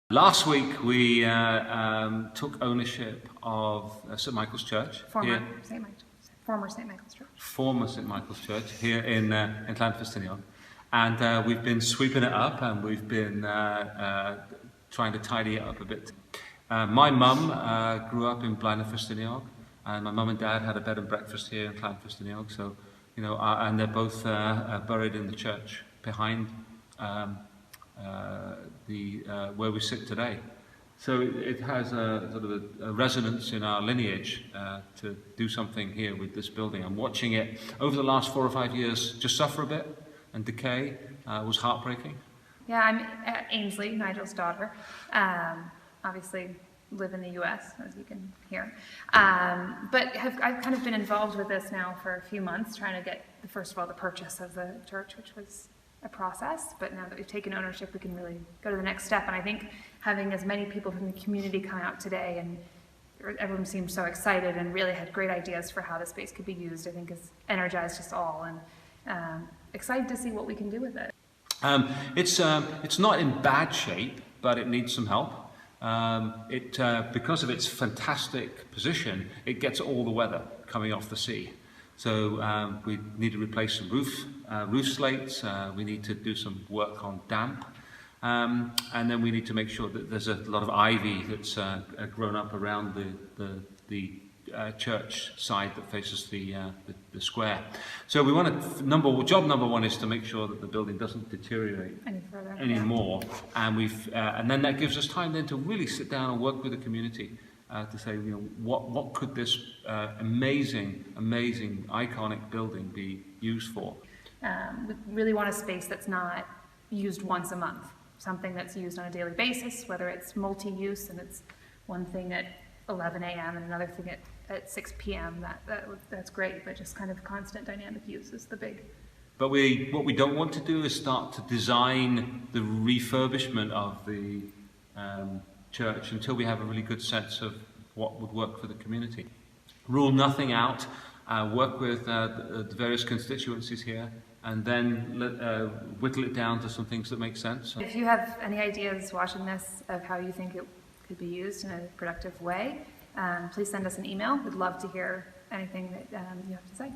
Last week we took ownership of St Michael's Church. Former St Michael's Church. Former St Michael's Church here in Llan Ffestiniog. And we've been sweeping it up and we've been trying to tidy it up a bit. My mum grew up in Llan Ffestiniog, and my mum and dad had a bed and breakfast here in Llan Ffestiniog. So, you know, and they're both buried in the church behind where we sit today. So it has a sort of a resonance in our lineage to do something here with this building. I'm watching it over the last 4 or 5 years just suffer a bit and decay. Was heartbreaking. Yeah, I'm Ainsley, Nigel's daughter. Obviously live in the US, as you can hear. But I've kind of been involved with this now for a few months, trying to get, first of all, the purchase of the church, which was a process, but now that we've taken ownership, we can really go to the next step. And I think having as many people from the community come out today, and everyone seemed so excited and really had great ideas for how the space could be used, I think has energized us all, and excited to see what we can do with it. It's not in bad shape, but it needs some help. Because of its fantastic position, it gets all the weather coming off the sea. So we need to replace some roof slates, we need to do some work on damp, and then we need to make sure that there's a lot of ivy that's grown up around the church side that faces the square. So we want to, job number one is to make sure that the building doesn't deteriorate any further anymore, and then that gives us time then to really sit down and work with the community. To say, you know, what could this amazing, iconic building be used for? We really want a space that's not used once a month, something that's used on a daily basis, whether it's multi-use and it's one thing at 11 a.m. and another thing at 6 p.m. That's great, but just kind of constant dynamic use is the big. But what we don't want to do is start to design the refurbishment of the church until we have a really good sense of what would work for the community. Rule nothing out, work with the various constituencies here, and then whittle it down to some things that make sense. If you have any ideas watching this of how you think it could be used in a productive way, please send us an email. We'd love to hear anything that you have to say.